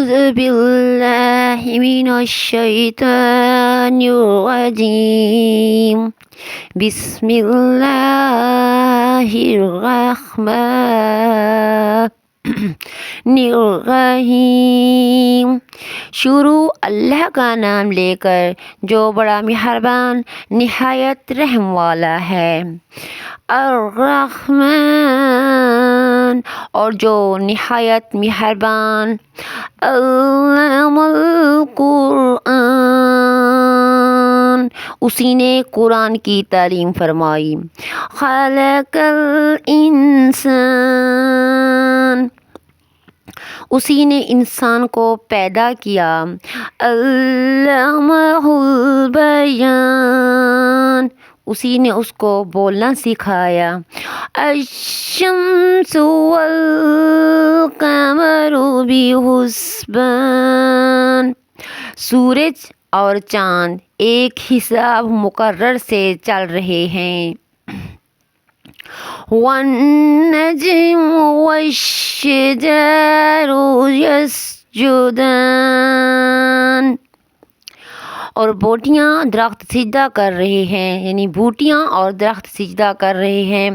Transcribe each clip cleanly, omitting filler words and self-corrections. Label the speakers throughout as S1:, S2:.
S1: أعوذ بالله من الشيطان الرجيم بسم الله الرحمن الرحیم۔ شروع اللہ کا نام لے کر جو بڑا مہربان نہایت رحم والا ہے۔ الرحمن، اور جو نہایت مہربان۔ علم القرآن، اسی نے قرآن کی تعلیم فرمائی۔ خلق الانسان، اسی نے انسان کو پیدا کیا۔ علمہ البیان، اسی نے اس کو بولنا سکھایا۔ الشمس والقمر بحسبان، سورج اور چاند ایک حساب مقرر سے چل رہے ہیں۔ والنجم والشجر يسجدان، اور بوٹیاں درخت سجدہ کر رہے ہیں، یعنی بوٹیاں اور درخت سجدہ کر رہے ہیں۔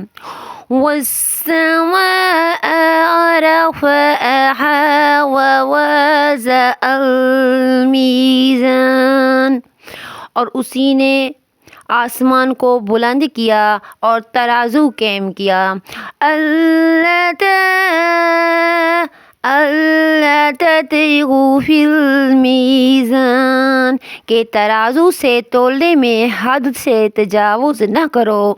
S1: والسماء رفعها ووضع الميزان، اور اسی نے آسمان کو بلند کیا اور ترازو قائم کیا۔ اللہ تطغوا فی المیزان، کہ ترازو سے تولنے میں حد سے تجاوز نہ کرو۔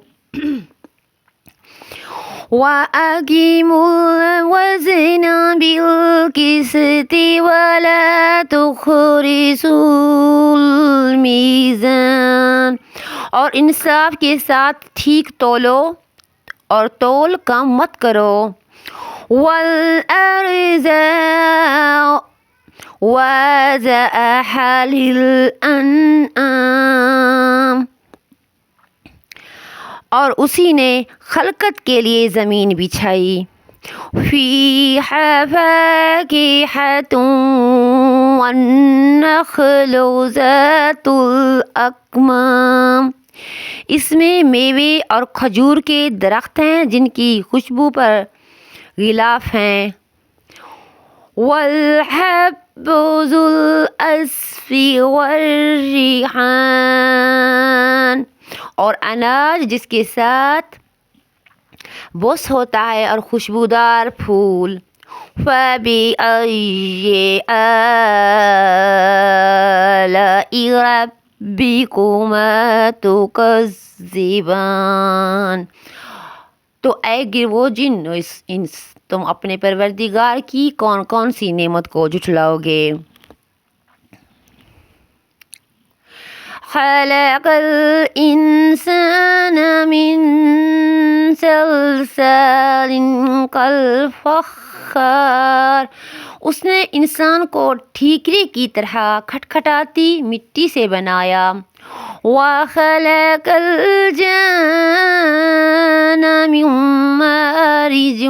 S1: وَأَقِیمُوا الْوَزْنَ بِالْقِسْطِ وَلَا تُخْسِرُوا الْمِیزَان، اور انصاف کے ساتھ ٹھیک تولو اور تول کم مت کرو۔ وَالْأَرْضَ وَضَعَهَا لِلْأَنْعَامِ، اور اسی نے خلقت کے لیے زمین بچھائی۔ فِيهَا فَاكِهَةٌ وَالنَّخْلُ ذَاتُ الْأَكْمَامِ، اس میں میوے اور کھجور کے درخت ہیں جن کی خوشبو پر غلاف ہیں۔ وَالْحَبُّ ذُو الْعَصْفِ وَالرَّيْحَانُ، اور اناج جس کے ساتھ بوس ہوتا ہے اور خوشبودار پھول۔ فَبِأَيِّ آلَاءِ رَبِّكُمَا تُكَذِّبَانِ، تو اے گروہ جن و انس، تم اپنے پروردگار کی کون کون سی نعمت کو جھٹلاؤ گے۔ خلق الانسان من صلصال کالفخار، اس نے انسان کو ٹھیکرے کی طرح کھٹکھٹاتی مٹی سے بنایا۔ وَخَلَقَ الْجَانَّ مِن مَارِجٍ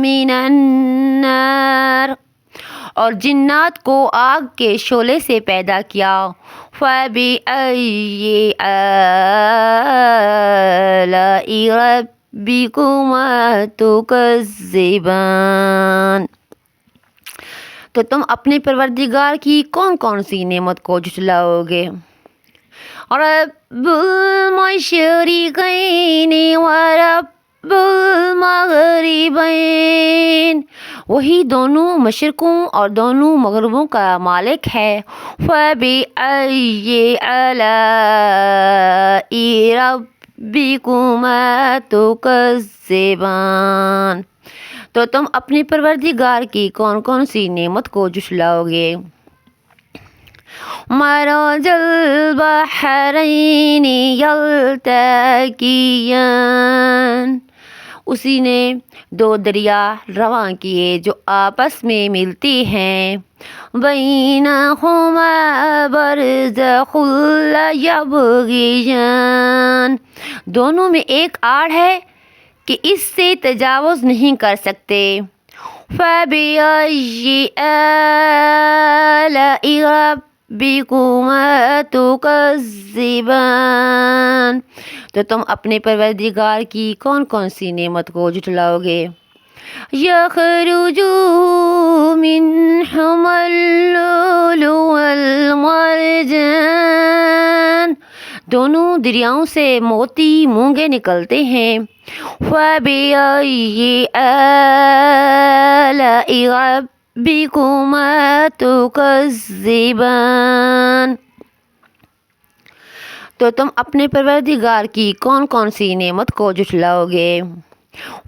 S1: مِّنَ النَّارِ، اور جنات کو آگ کے شعلے سے پیدا کیا۔ فَبِأَيِّ آلَاءِ رَبِّكُمَا تُكَذِّبَانِ، تو تم اپنے پروردگار کی کون کون سی نعمت کو جھٹلاؤ گے۔ رب المشرقین ورب المغربین، وہی دونوں مشرقوں اور دونوں مغربوں کا مالک ہے۔ فَبِأَيِّ آلَاءِ رَبِّكُمَا تُكَذِّبَانِ، تو تم اپنے پروردگار کی کون کون سی نعمت کو جھٹلاؤ گے۔ مرج البحرین یلتقیان، اسی نے دو دریا رواں کیے جو آپس میں ملتی ہیں۔ بینہما برزخ لا یبغیان، دونوں میں ایک آڑ ہے کہ اس سے تجاوز نہیں کر سکتے۔ فَبِأَيِّ آلَاءِ رَبِّكُمَا تُكَذِّبَانِ، تو تم اپنے پروردگار کی کون کون سی نعمت کو جھٹلاؤ گے؟ یخرج منہما اللؤلؤ والمرجان، دونوں دریاؤں سے موتی مونگے نکلتے ہیں۔ فَبِأَيِّ آلَاءِ رَبِّكُمَا تُكَذِّبَانِ، تو تم اپنے پروردگار کی کون کون سی نعمت کو جھٹلاؤ گے؟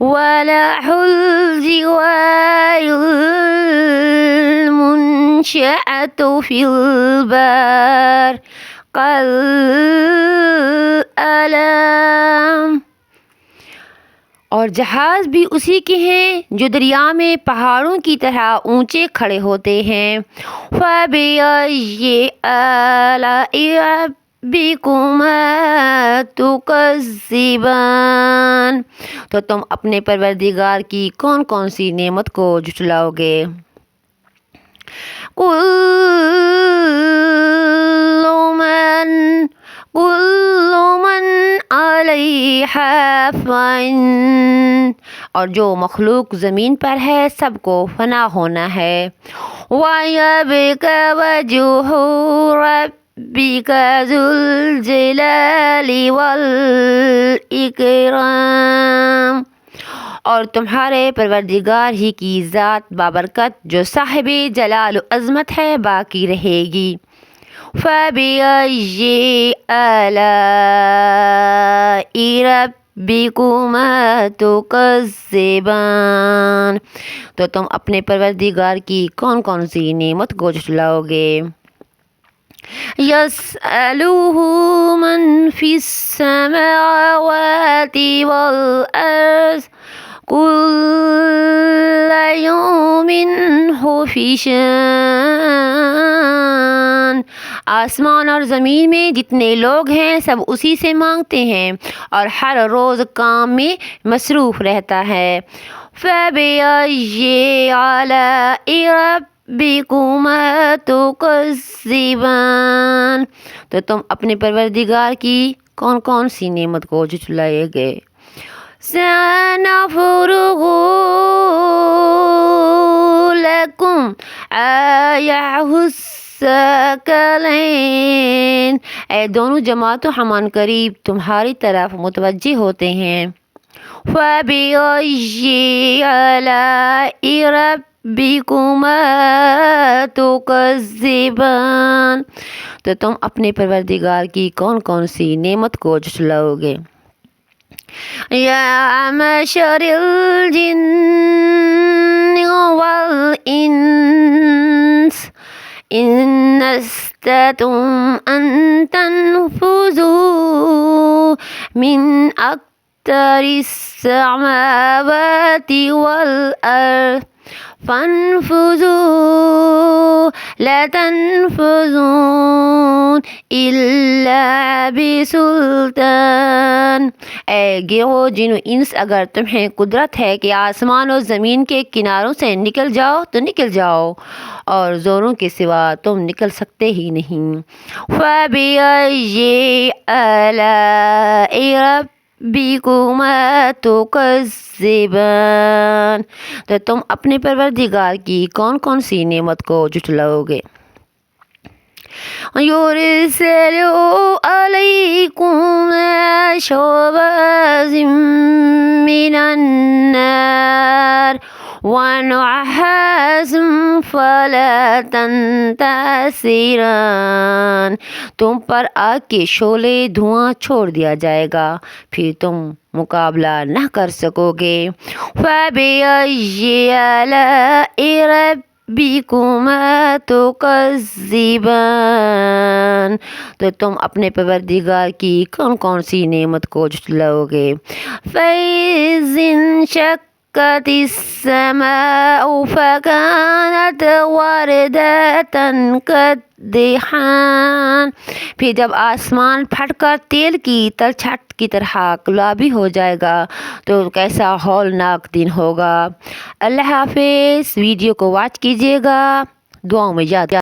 S1: وَلَحُ الْجِوَارِ الْمُنشَأَةُ فِي الْبَحْرِ كَالْأَعْلَامِ، اور جہاز بھی اسی کے ہیں جو دریا میں پہاڑوں کی طرح اونچے کھڑے ہوتے ہیں۔ فَبِأَيِّ آلَاءِ رَبِّكُمَا تُكَذِّبَانِ، تو تم اپنے پروردگار کی کون کون سی نعمت کو جھٹلاؤ گے؟ کُلُّ مَنْ عَلَيْهَا فَانٍ، اور جو مخلوق زمین پر ہے سب کو فنا ہونا ہے۔ وَيَبْقَى وَجْهُ رَبِّكَ ذُو الْجَلَالِ وَالْإِكْرَامِ، اور تمہارے پروردگار ہی کی ذات بابرکت جو صاحب جلال و عظمت ہے باقی رہے گی۔ فَبِأَيِّ آلَاءِ رَبِّكُمَا تُكَذِّبَانِ، تو تم اپنے پروردگار کی کون کون سی نعمت کو جھٹلاؤ گے؟ يَسْأَلُهُ مَنْ فِي السَّمَاوَاتِ وَالْأَرْضِ كُلَّ يَوْمٍ هُوَ فِي شَأْنٍ، آسمان اور زمین میں جتنے لوگ ہیں سب اسی سے مانگتے ہیں اور ہر روز کام میں مصروف رہتا ہے۔ فَبِأَيِّ آلَاءِ رَبِّكُمَا تُكَذِّبَانِ، تو تم اپنے پروردگار کی کون کون سی نعمت کو جھٹلائے گے؟ سَنَفْرُغُ لَكُمْ أَيُّهَ الثَّقَلَيْنِ، اے دونوں جماعتوں ہم عن قریب تمہاری طرف متوجہ ہوتے ہیں۔ فَبِأَيِّ آلَاءِ رَبِّكُمَا تُكَذِّبَانِ، تو تم اپنے پروردگار کی کون کون سی نعمت کو جھٹلاؤ گے؟ یا معشر الجن والانس ان استطعتم ان تنفذوا من اقطار السماوات والارض فانفذوا لا تنفذون الا بسلطان، اے گروہ جن و انس اگر تمہیں قدرت ہے کہ آسمان اور زمین کے کناروں سے نکل جاؤ تو نکل جاؤ، اور زوروں کے سوا تم نکل سکتے ہی نہیں۔ فَبِأَيِّ آلَاءِ رَبِّكُمَا تُكَذِّبَانِ، تو تم اپنے پروردگار کی کون کون سی نعمت کو جھٹلاؤ گے؟ يُرْسِلُ عَلَيْكُمْ شُوَاظٍ مِّنَ النَّارِ وَنُحَاسٌ فَلَا تَنتَصِرَانِ، تم پر آگ کے شعلے دھواں چھوڑ دیا جائے گا پھر تم مقابلہ نہ کر سکو گے۔ فَبِأَيِّ آلَاءِ رَبِّكُمَا تُكَذِّبَانِ، تو تم اپنے پروردگار کی کون کون سی نعمت کو جھٹلاؤ گے؟ فَإِذِ انشَقَّتِ وانشقت السماء فكانت وردة كالدهان. پھر جب آسمان پھٹ کر تیل کی تلچھٹ کی طرح گلابی ہو جائے گا تو کیسا ہولناک دن ہوگا. اللہ حافظ. ویڈیو کو واچ کیجیے گا, دعاؤں میں یاد